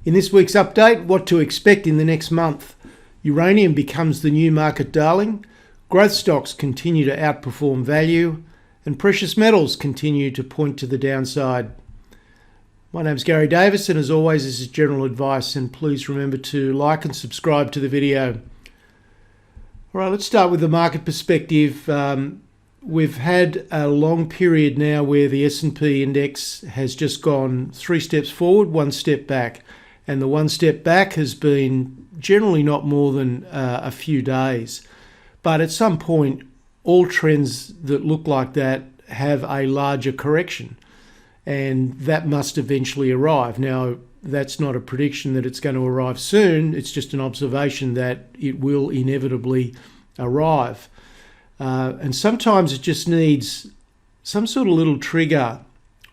In this week's update, what to expect in the next month. Uranium becomes the new market darling, growth stocks continue to outperform value, and precious metals continue to point to the downside. My name's Garry Davis, and as always, this is general advice, and please remember to like and subscribe to the video. All right, let's start with the market perspective. We've had a long period now where the S&P index has just gone 3 steps forward, 1 step back. And the 1 step back has been generally not more than a few days. But at some point, all trends that look like that have a larger correction. And that must eventually arrive. Now, that's not a prediction that it's going to arrive soon. It's just an observation that it will inevitably arrive. And sometimes it just needs some sort of little trigger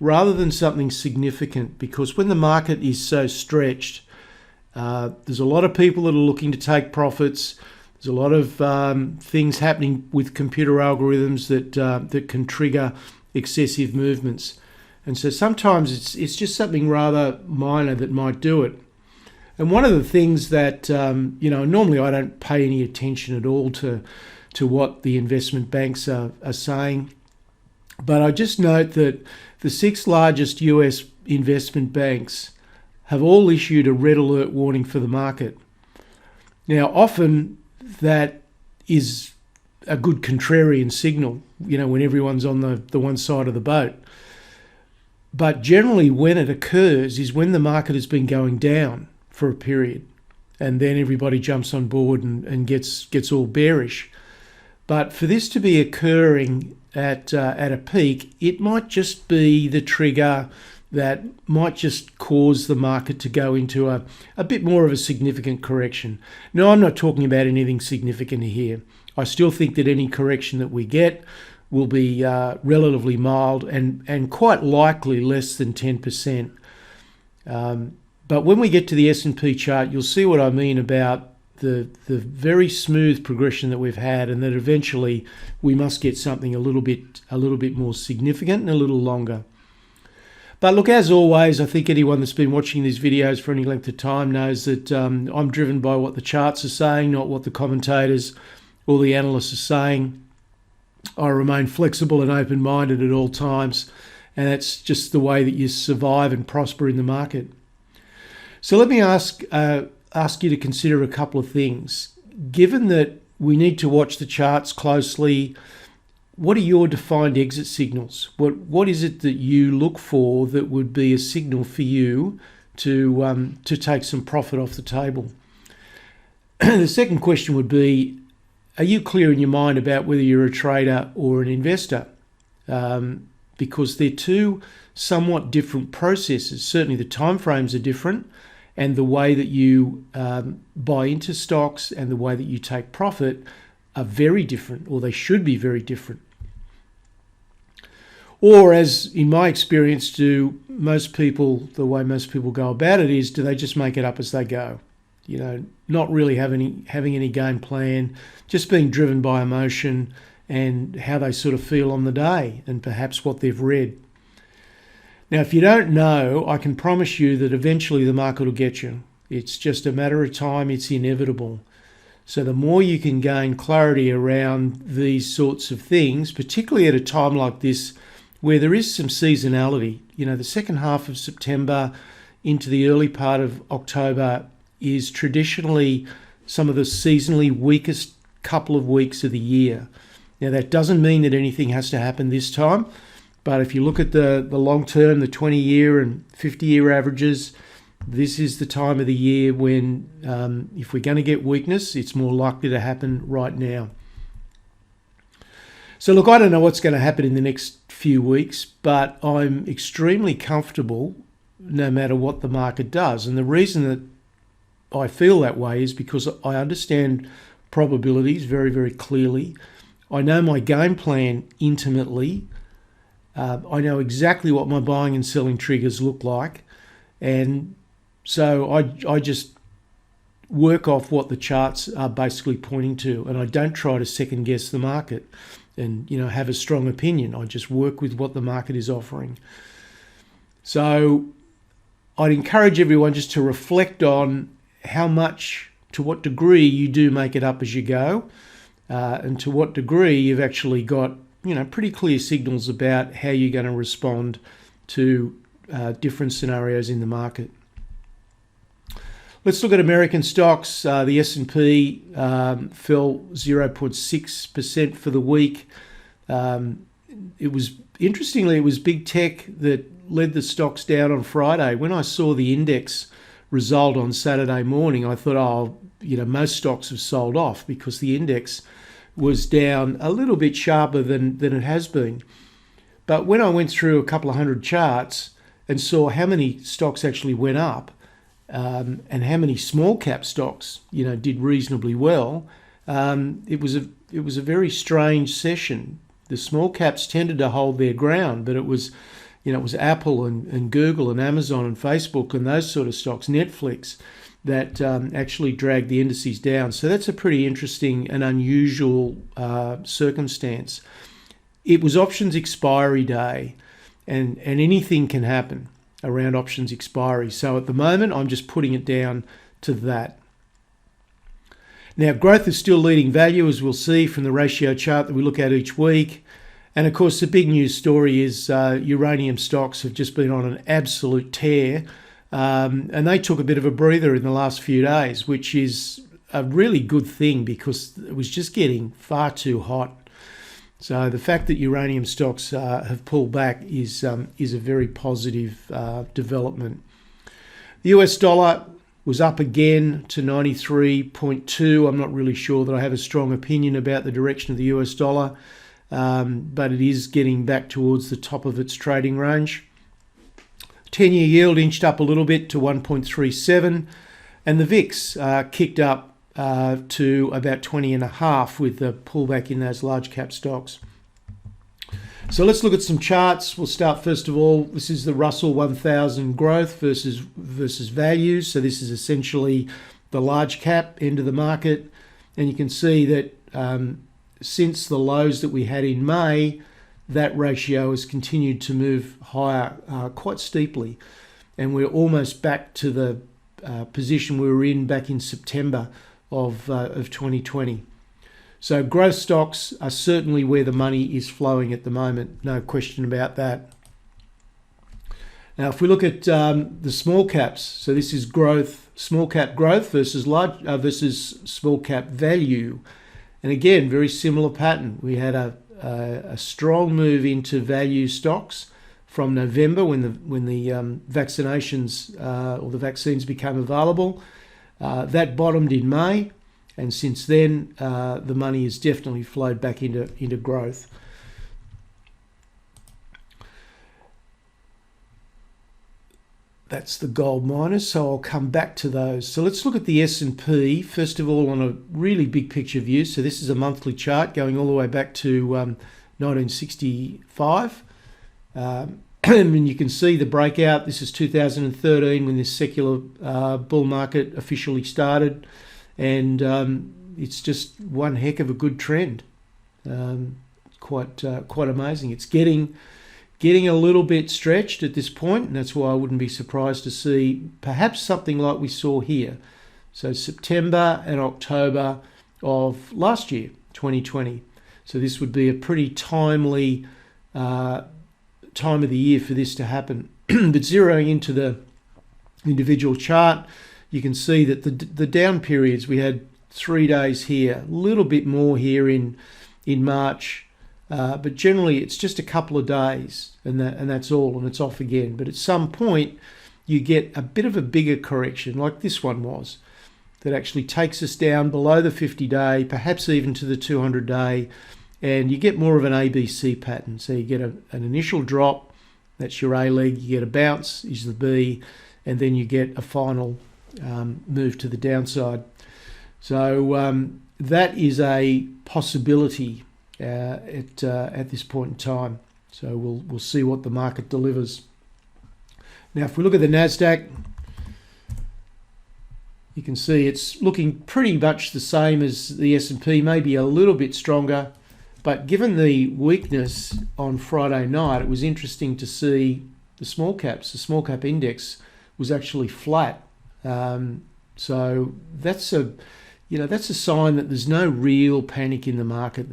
rather than something significant, because when the market is so stretched, there's a lot of people that are looking to take profits. There's a lot of things happening with computer algorithms that can trigger excessive movements. And so sometimes it's just something rather minor that might do it. And one of the things that, normally I don't pay any attention at all to what the investment banks are saying. But I just note that the 6 largest US investment banks have all issued a red alert warning for the market. Now, often that is a good contrarian signal, when everyone's on the one side of the boat. But generally when it occurs is when the market has been going down for a period, and then everybody jumps on board and gets all bearish. But for this to be occurring at a peak, it might just be the trigger that might just cause the market to go into a bit more of a significant correction. No, I'm not talking about anything significant here. I still think that any correction that we get will be relatively mild and quite likely less than 10%. But when we get to the S&P chart, you'll see what I mean about the very smooth progression that we've had, and that eventually we must get something a little bit more significant and a little longer. But look, as always, I think anyone that's been watching these videos for any length of time knows that I'm driven by what the charts are saying, not what the commentators or the analysts are saying. I remain flexible and open-minded at all times, and that's just the way that you survive and prosper in the market. So let me ask you to consider a couple of things. Given that we need to watch the charts closely, what are your defined exit signals? What is it that you look for that would be a signal for you to take some profit off the table? The second question would be, are you clear in your mind about whether you're a trader or an investor? Because they're two somewhat different processes. Certainly the timeframes are different, and the way that you buy into stocks and the way that you take profit are very different, or they should be very different. Or, as in my experience, the way most people go about it is, do they just make it up as they go? Not really having any game plan, just being driven by emotion and how they sort of feel on the day and perhaps what they've read. Now, if you don't know, I can promise you that eventually the market will get you. It's just a matter of time. It's inevitable. So the more you can gain clarity around these sorts of things, particularly at a time like this where there is some seasonality, the second half of September into the early part of October is traditionally some of the seasonally weakest couple of weeks of the year. Now, that doesn't mean that anything has to happen this time. But if you look at the long term, the 20-year and 50-year averages, this is the time of the year when, if we're going to get weakness, it's more likely to happen right now. So look, I don't know what's going to happen in the next few weeks, but I'm extremely comfortable no matter what the market does. And the reason that I feel that way is because I understand probabilities very, very clearly. I know my game plan intimately. I know exactly what my buying and selling triggers look like. And so I just work off what the charts are basically pointing to, and I don't try to second guess the market and have a strong opinion. I just work with what the market is offering. So I'd encourage everyone just to reflect on how much, to what degree you do make it up as you go, and to what degree you've actually got, pretty clear signals about how you're going to respond to different scenarios in the market. Let's look at American stocks. The S&P fell 0.6% for the week. It was big tech that led the stocks down on Friday. When I saw the index result on Saturday morning, I thought, most stocks have sold off because the index was down a little bit sharper than it has been. But when I went through a couple of hundred charts and saw how many stocks actually went up, and how many small cap stocks, did reasonably well, it was a very strange session. The small caps tended to hold their ground, but it was Apple and Google and Amazon and Facebook and those sort of stocks, Netflix, that actually dragged the indices down. So that's a pretty interesting and unusual circumstance. It was options expiry day, and anything can happen around options expiry. So at the moment, I'm just putting it down to that. Now, growth is still leading value, as we'll see from the ratio chart that we look at each week. And of course, the big news story is uranium stocks have just been on an absolute tear. And they took a bit of a breather in the last few days, which is a really good thing because it was just getting far too hot. So the fact that uranium stocks have pulled back is a very positive development. The US dollar was up again to 93.2. I'm not really sure that I have a strong opinion about the direction of the US dollar, but it is getting back towards the top of its trading range. 10-year yield inched up a little bit to 1.37, and the VIX kicked up to about 20.5 with the pullback in those large cap stocks. So let's look at some charts. We'll start first of all. This is the Russell 1000 growth versus value. So this is essentially the large cap end of the market, and you can see that since the lows that we had in May, that ratio has continued to move higher quite steeply, and we're almost back to the position we were in back in September of 2020. So growth stocks are certainly where the money is flowing at the moment, no question about that. Now, if we look at the small caps, so this is growth, small cap growth versus versus small cap value, and again, very similar pattern. We had a strong move into value stocks from November when the vaccinations or the vaccines became available. That bottomed in May, and since then the money has definitely flowed back into growth. That's the gold miners, so I'll come back to those. So let's look at the S&P, first of all, on a really big picture view. So this is a monthly chart going all the way back to 1965. And you can see the breakout. This is 2013 when this secular bull market officially started. And it's just one heck of a good trend. Quite amazing. It's getting a little bit stretched at this point, and that's why I wouldn't be surprised to see perhaps something like we saw here. So September and October of last year, 2020. So this would be a pretty timely time of the year for this to happen. But zeroing into the individual chart, you can see that the down periods, we had 3 days here, a little bit more here in March, but generally it's just a couple of days, and that's all, and it's off again. But at some point you get a bit of a bigger correction, like this one was, that actually takes us down below the 50-day, perhaps even to the 200-day, and you get more of an ABC pattern. So you get an initial drop, that's your A leg, you get a bounce, is the B, and then you get a final move to the downside. So that is a possibility at this point in time. So we'll see what the market delivers. Now, if we look at the Nasdaq, you can see it's looking pretty much the same as the S&P, maybe a little bit stronger. But given the weakness on Friday night, it was interesting to see the small cap index was actually flat. So that's a sign that there's no real panic in the market.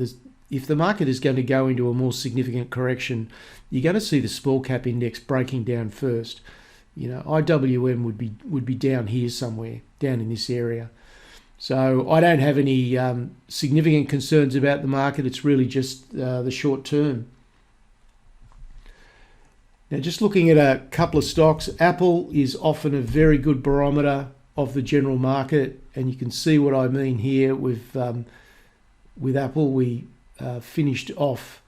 If the market is going to go into a more significant correction, you're going to see the small cap index breaking down first. IWM would be down here somewhere, down in this area. So I don't have any significant concerns about the market. It's really just the short term. Now, just looking at a couple of stocks, Apple is often a very good barometer of the general market, and you can see what I mean here with Apple. We finished off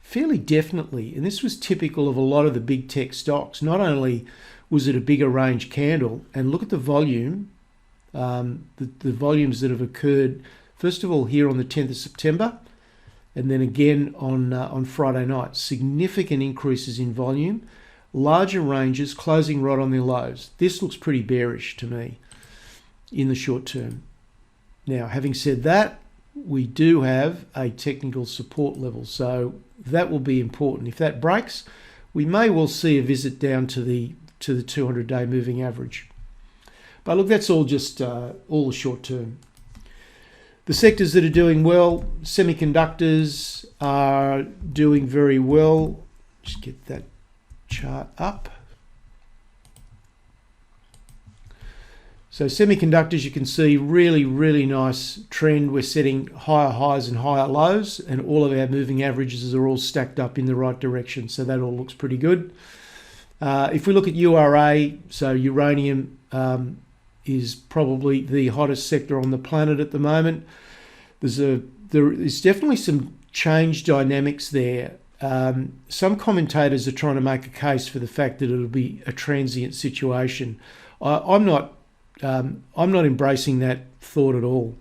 fairly definitely, and this was typical of a lot of the big tech stocks. Not only was it a bigger range candle, and look at the volume, the volumes that have occurred, first of all here on the 10th of September, and then again on Friday night. Significant increases in volume, larger ranges closing right on their lows. This looks pretty bearish to me in the short term. Now, having said that, we do have a technical support level, so that will be important. If that breaks, we may well see a visit down to the 200-day moving average. But look, that's all just all the short term. The sectors that are doing well, semiconductors are doing very well. Just get that chart up. So semiconductors, you can see really, really nice trend. We're setting higher highs and higher lows, and all of our moving averages are all stacked up in the right direction. So that all looks pretty good. If we look at URA, so uranium is probably the hottest sector on the planet at the moment. There is definitely some change dynamics there. Some commentators are trying to make a case for the fact that it'll be a transient situation. I'm not embracing that thought at all.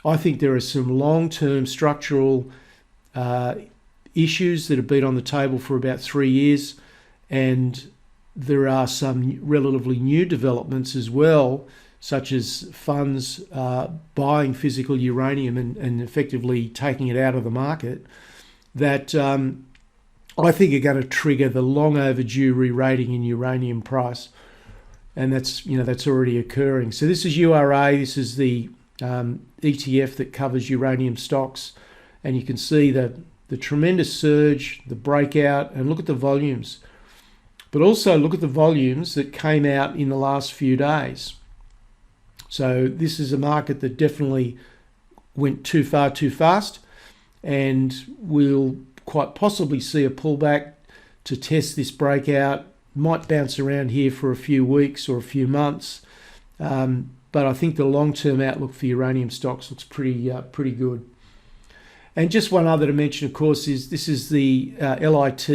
I think there are some long-term structural issues that have been on the table for about 3 years, and there are some relatively new developments as well, such as funds buying physical uranium and effectively taking it out of the market, that I think are going to trigger the long overdue re-rating in uranium price. And that's already occurring. So this is URA. This is the ETF that covers uranium stocks, and you can see the tremendous surge, the breakout, and look at the volumes. But also look at the volumes that came out in the last few days. So this is a market that definitely went too far too fast, and we'll quite possibly see a pullback to test this breakout. Might bounce around here for a few weeks or a few months, but I think the long-term outlook for uranium stocks looks pretty good. And just one other to mention, of course, is this is the LIT,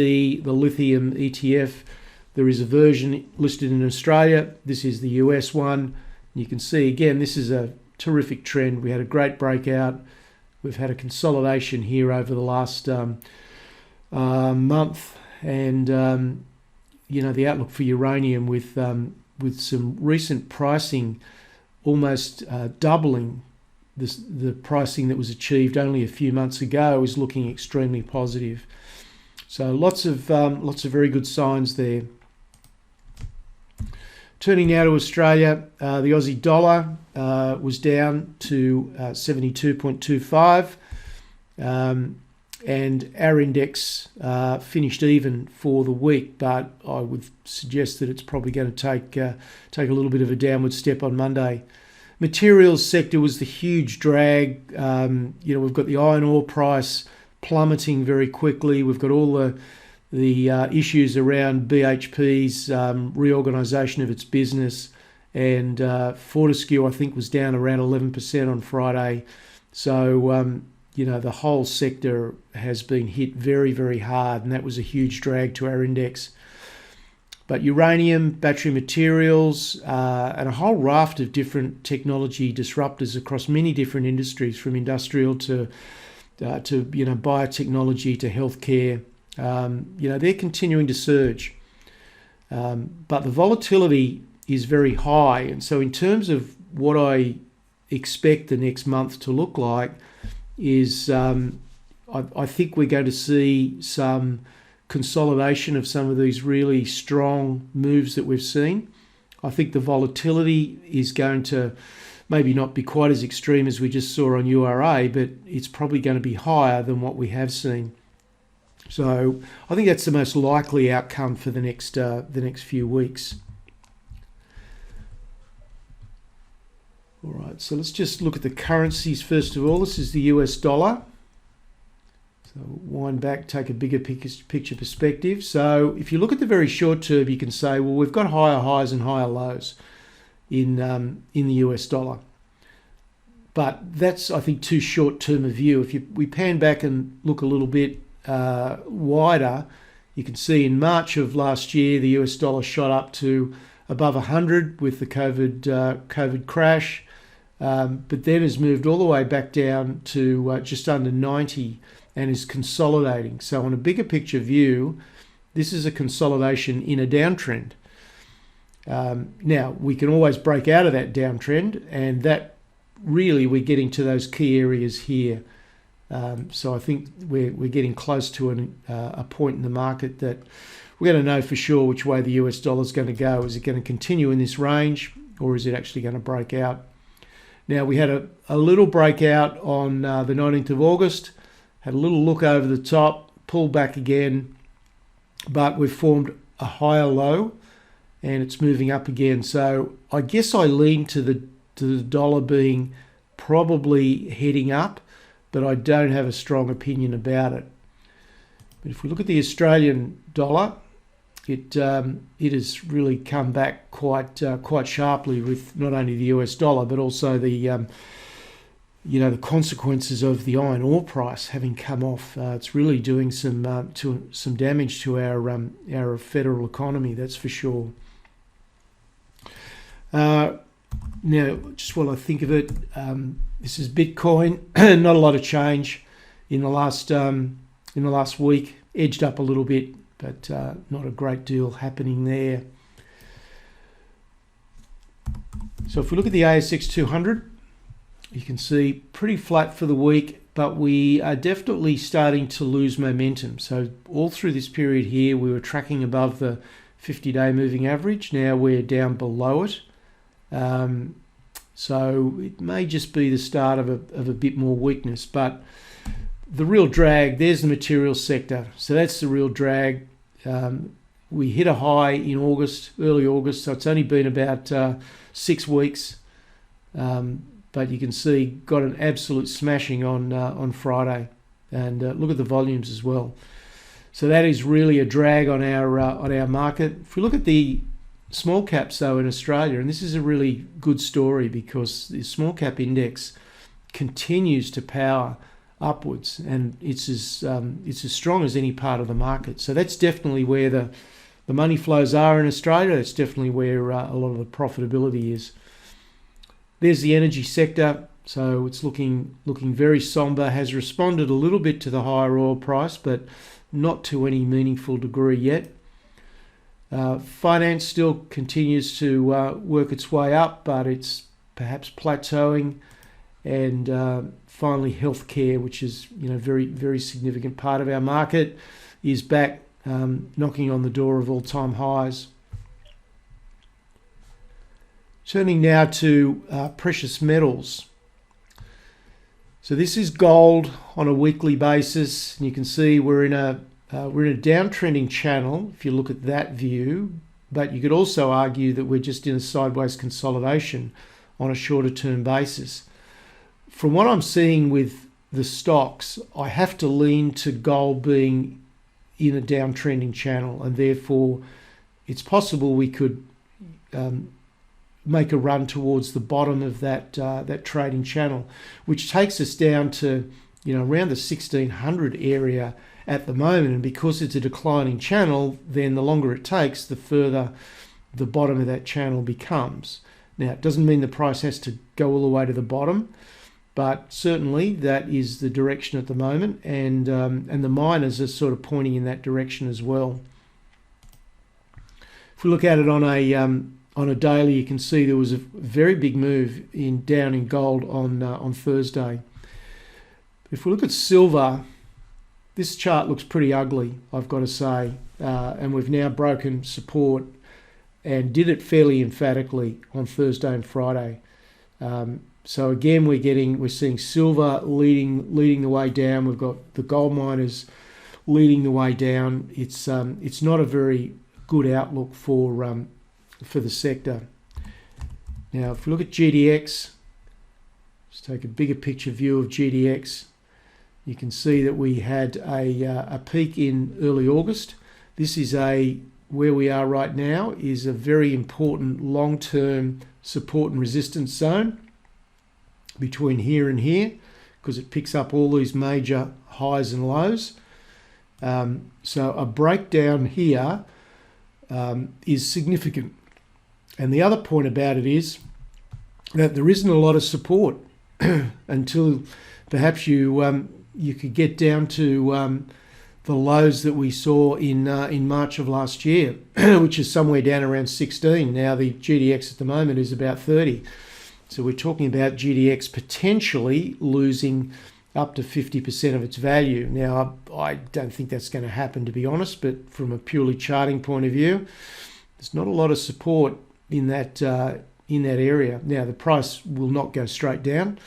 the lithium ETF. There is a version listed in Australia. This is the US one. You can see again, this is a terrific trend. We had a great breakout. We've had a consolidation here over the last month, and the outlook for uranium with some recent pricing almost doubling the pricing that was achieved only a few months ago is looking extremely positive. So lots of very good signs there. Turning now to Australia, the Aussie dollar was down to 72.25. And our index finished even for the week, but I would suggest that it's probably going to take a little bit of a downward step on Monday. Materials sector was the huge drag. We've got the iron ore price plummeting very quickly. We've got all the issues around BHP's reorganisation of its business, and Fortescue, I think, was down around 11% on Friday. So the whole sector has been hit very, very hard, and that was a huge drag to our index. But uranium, battery materials, and a whole raft of different technology disruptors across many different industries, from industrial to biotechnology to healthcare, they're continuing to surge. But the volatility is very high, and so in terms of what I expect the next month to look like, is I think we're going to see some consolidation of some of these really strong moves that we've seen. I think the volatility is going to maybe not be quite as extreme as we just saw on URA, but it's probably going to be higher than what we have seen. So I think that's the most likely outcome for the next few weeks. All right, so let's just look at the currencies first of all. This is the US dollar. So wind back, take a bigger picture perspective. So if you look at the very short term, you can say, well, we've got higher highs and higher lows in the US dollar. But that's, I think, too short term a view. If we pan back and look a little bit wider, you can see in March of last year, the US dollar shot up to above 100 with the COVID crash, but then has moved all the way back down to just under 90 and is consolidating. So on a bigger picture view, this is a consolidation in a downtrend. Now, we can always break out of that downtrend, and that really we're getting to those key areas here. So I think we're getting close to a point in the market that we're going to know for sure which way the US dollar is going to go. Is it going to continue in this range, or is it actually going to break out? Now, we had a little breakout on the 19th of August, had a little look over the top, pulled back again, but we've formed a higher low and it's moving up again. So I guess I lean to the dollar being probably heading up, but I don't have a strong opinion about it. But if we look at the Australian dollar, it has really come back quite sharply with not only the US dollar but also the the consequences of the iron ore price having come off. It's really doing some damage to our federal economy, that's for sure. Now, just while I think of it, this is Bitcoin. Not a lot of change in the last week. Edged up a little bit, but not a great deal happening there. So if we look at the ASX 200, you can see pretty flat for the week, but we are definitely starting to lose momentum. So all through this period here, we were tracking above the 50-day moving average. Now we're down below it. So it may just be the start of a bit more weakness, but the real drag, there's the materials sector. So that's the real drag. We hit a high in August, early August, so it's only been about 6 weeks. But you can see got an absolute smashing on Friday, and look at the volumes as well. So that is really a drag on our market. If we look at the small caps though in Australia, and this is a really good story because the small cap index continues to power upwards, and it's as strong as any part of the market. So that's definitely where the money flows are in Australia. That's definitely where a lot of the profitability is. There's the energy sector. So it's looking very somber, has responded a little bit to the higher oil price, but not to any meaningful degree yet. Finance still continues to work its way up, but it's perhaps plateauing. And finally, healthcare, which is very, very significant part of our market, is back knocking on the door of all-time highs. Turning now to precious metals. So this is gold on a weekly basis, and you can see we're in a downtrending channel if you look at that view, but you could also argue that we're just in a sideways consolidation on a shorter term basis. From what I'm seeing with the stocks, I have to lean to gold being in a downtrending channel, and therefore it's possible we could make a run towards the bottom of that trading channel, which takes us down to around the 1600 area at the moment. And because it's a declining channel, then the longer it takes, the further the bottom of that channel becomes. Now, it doesn't mean the price has to go all the way to the bottom, but certainly that is the direction at the moment, and the miners are sort of pointing in that direction as well. If we look at it on a daily, you can see there was a very big move down in gold on Thursday. If we look at silver, this chart looks pretty ugly, I've got to say, and we've now broken support and did it fairly emphatically on Thursday and Friday. So again, we're seeing silver leading the way down. We've got the gold miners leading the way down. It's not a very good outlook for the sector. Now, if we look at GDX, let's take a bigger picture view of GDX. You can see that we had a peak in early August. This is where we are right now is a very important long-term support and resistance zone between here and here, because it picks up all these major highs and lows. So a breakdown here is significant. And the other point about it is that there isn't a lot of support until perhaps you could get down to the lows that we saw in March of last year, which is somewhere down around 16. Now the GDX at the moment is about 30. So we're talking about GDX potentially losing up to 50% of its value. Now, I don't think that's going to happen, to be honest, but from a purely charting point of view, there's not a lot of support in that area. Now, the price will not go straight down.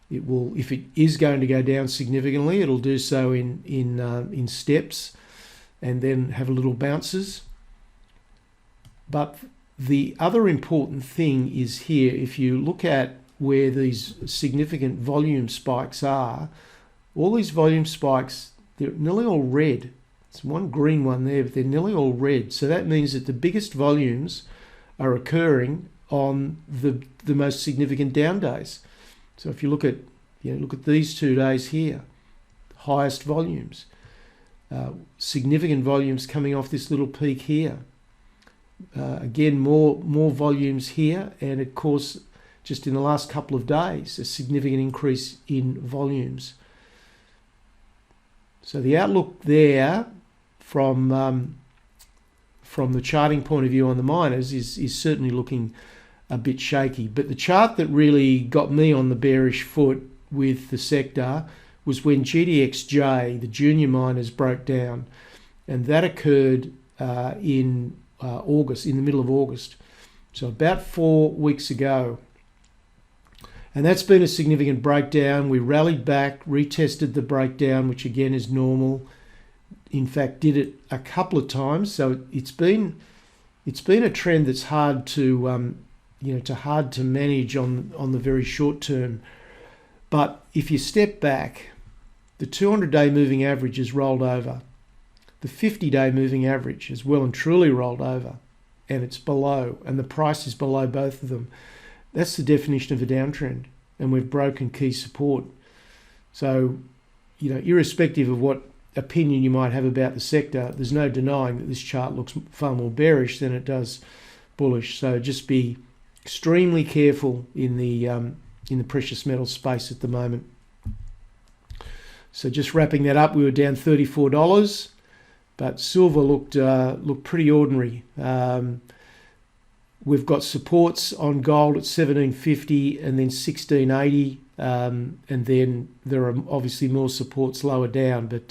It will, if it is going to go down significantly, it'll do so in steps and then have little bounces. But the other important thing is here, if you look at where these significant volume spikes are, all these volume spikes, they're nearly all red. There's one green one there, but they're nearly all red. So that means that the biggest volumes are occurring on the most significant down days. So if you look at these 2 days here, highest volumes, significant volumes coming off this little peak here. Again, more volumes here, and of course, just in the last couple of days, a significant increase in volumes. So the outlook there from the charting point of view on the miners is certainly looking a bit shaky. But the chart that really got me on the bearish foot with the sector was when GDXJ, the junior miners, broke down, and that occurred in August, in the middle of August, so about 4 weeks ago. And that's been a significant breakdown. We rallied back, retested the breakdown, which again is normal. In fact, did it a couple of times. So it's been a trend that's hard to hard to manage on the very short term. But if you step back, the 200-day moving average has rolled over. The 50-day moving average has well and truly rolled over, and it's below, and the price is below both of them. That's the definition of a downtrend, and we've broken key support. So, irrespective of what opinion you might have about the sector, there's no denying that this chart looks far more bearish than it does bullish. So just be extremely careful in the precious metal space at the moment. So just wrapping that up, we were down $34. But silver looked pretty ordinary. We've got supports on gold at $17.50 and then $16.80, and then there are obviously more supports lower down. But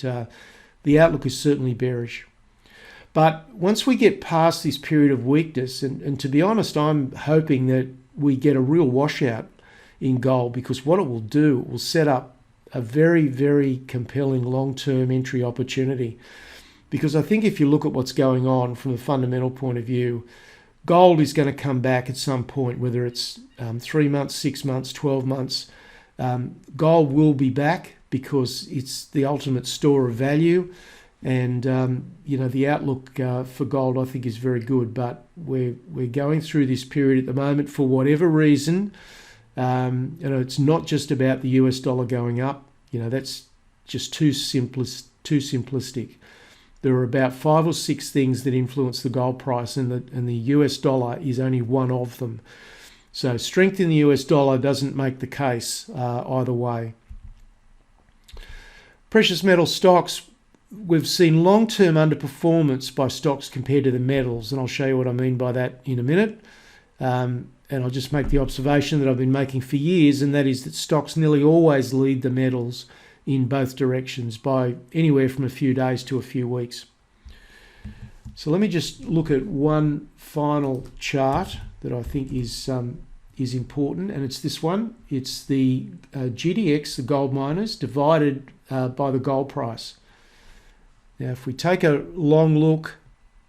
the outlook is certainly bearish. But once we get past this period of weakness, and to be honest, I'm hoping that we get a real washout in gold, because what it will set up a very, very compelling long-term entry opportunity. Because I think if you look at what's going on from a fundamental point of view, gold is going to come back at some point, whether it's 3 months, 6 months, 12 months. Gold will be back because it's the ultimate store of value. And, the outlook for gold, I think, is very good. But we're going through this period at the moment for whatever reason. It's not just about the US dollar going up. That's just too simplistic. There are about 5 or 6 things that influence the gold price, and the US dollar is only one of them. So strength in the US dollar doesn't make the case either way. Precious metal stocks, we've seen long-term underperformance by stocks compared to the metals, and I'll show you what I mean by that in a minute. And I'll just make the observation that I've been making for years, and that is that stocks nearly always lead the metals in both directions by anywhere from a few days to a few weeks. So let me just look at one final chart that I think is important, and it's this one. It's the GDX, the gold miners, divided by the gold price. Now, if we take a long look,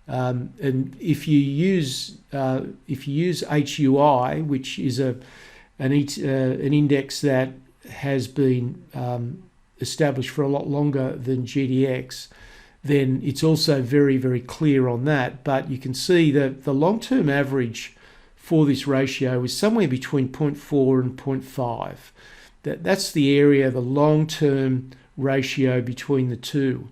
and if you use HUI, which is an index that has been established for a lot longer than GDX, then it's also very, very clear on that. But you can see that the long-term average for this ratio is somewhere between 0.4 and 0.5. That's the area, the long-term ratio between the two.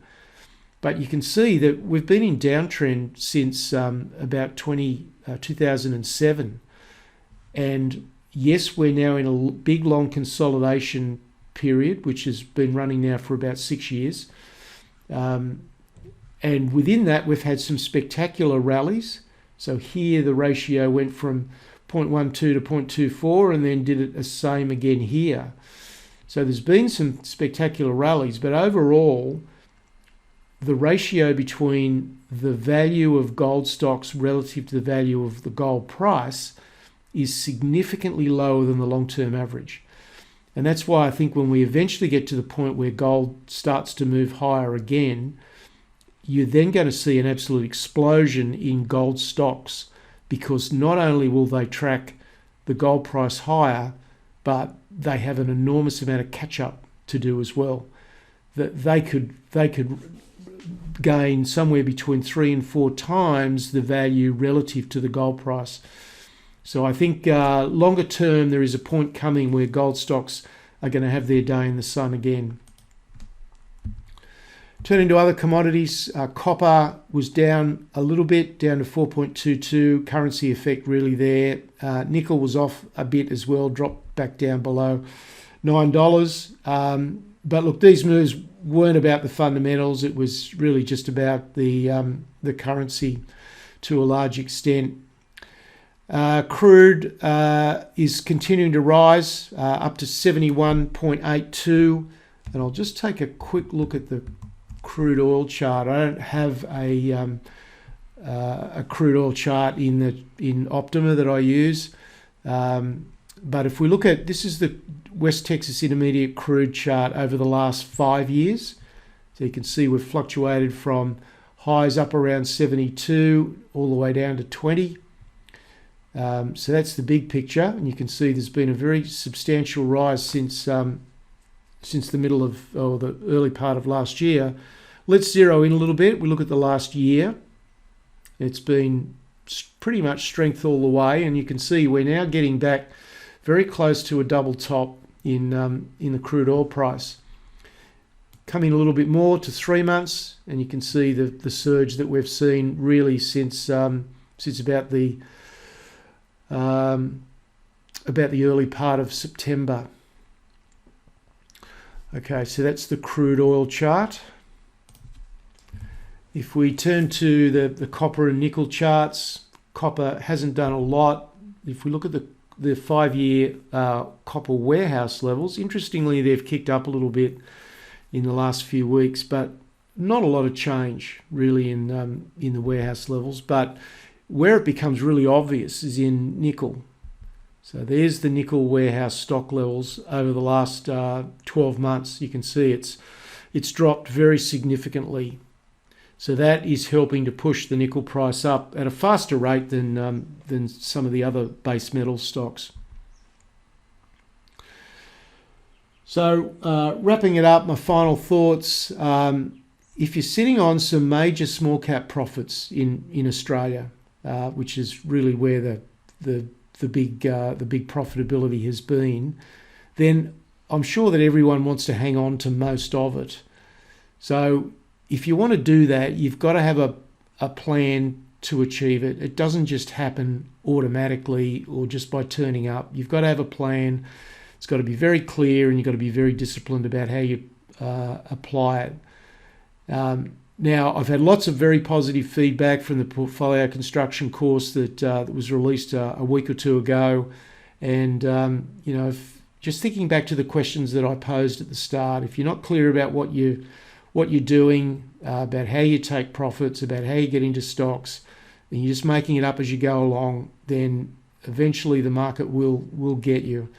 But you can see that we've been in downtrend since about 2007. And yes, we're now in a big, long consolidation period, which has been running now for about 6 years. And within that, we've had some spectacular rallies. So here the ratio went from 0.12 to 0.24 and then did it the same again here. So there's been some spectacular rallies, but overall, the ratio between the value of gold stocks relative to the value of the gold price is significantly lower than the long-term average. And that's why I think when we eventually get to the point where gold starts to move higher again, you're then going to see an absolute explosion in gold stocks, because not only will they track the gold price higher, but they have an enormous amount of catch-up to do as well. That they could gain somewhere between 3 and 4 times the value relative to the gold price. So I think longer term, there is a point coming where gold stocks are going to have their day in the sun again. Turning to other commodities, copper was down a little bit, down to 4.22. Currency effect really there. Nickel was off a bit as well, dropped back down below $9. But look, these moves weren't about the fundamentals. It was really just about the currency to a large extent. Crude is continuing to rise up to 71.82. And I'll just take a quick look at the crude oil chart. I don't have a crude oil chart in Optima that I use, but if we look at, this is the West Texas Intermediate crude chart over the last 5 years. So you can see we've fluctuated from highs up around 72 all the way down to 20. So that's the big picture, and you can see there's been a very substantial rise since the middle of, or the early part of last year. Let's zero in a little bit. We look at the last year. It's been pretty much strength all the way, and you can see we're now getting back very close to a double top in the crude oil price. Coming a little bit more to 3 months, and you can see the surge that we've seen really since about the early part of September. Okay, so that's the crude oil chart. If we turn to the copper and nickel charts, copper hasn't done a lot. If we look at the 5-year copper warehouse levels, interestingly, they've kicked up a little bit in the last few weeks, but not a lot of change really in the warehouse levels. But where it becomes really obvious is in nickel. So there's the nickel warehouse stock levels over the last 12 months. You can see it's dropped very significantly. So that is helping to push the nickel price up at a faster rate than some of the other base metal stocks. So wrapping it up, my final thoughts. If you're sitting on some major small cap profits in Australia, which is really where the big profitability has been, then I'm sure that everyone wants to hang on to most of it. So if you want to do that, you've got to have a plan to achieve it. It doesn't just happen automatically or just by turning up. You've got to have a plan. It's got to be very clear, and you've got to be very disciplined about how you apply it. Now, I've had lots of very positive feedback from the portfolio construction course that was released a week or two ago. And, just thinking back to the questions that I posed at the start, if you're not clear about what you what you're doing, about how you take profits, about how you get into stocks, and you're just making it up as you go along, then eventually the market will get you.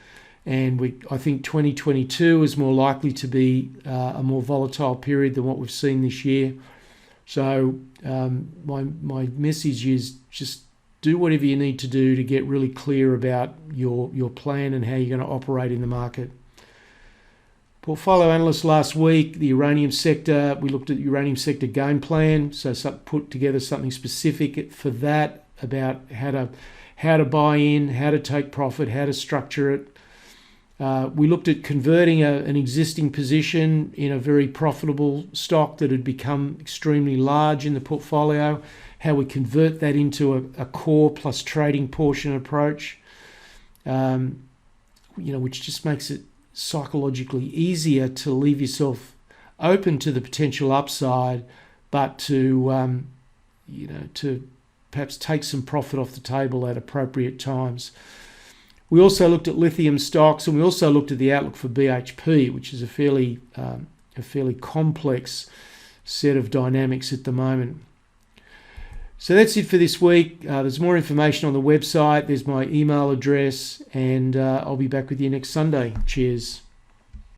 And I think 2022 is more likely to be a more volatile period than what we've seen this year. So my message is just do whatever you need to do to get really clear about your plan and how you're going to operate in the market. Portfolio analyst last week, the uranium sector, we looked at the uranium sector game plan, so put together something specific for that about how to buy in, how to take profit, how to structure it. We looked at converting an existing position in a very profitable stock that had become extremely large in the portfolio, how we convert that into a core plus trading portion approach, which just makes it psychologically easier to leave yourself open to the potential upside, but to perhaps take some profit off the table at appropriate times. We also looked at lithium stocks, and we also looked at the outlook for BHP, which is a fairly complex set of dynamics at the moment. So that's it for this week. There's more information on the website. There's my email address, and I'll be back with you next Sunday. Cheers.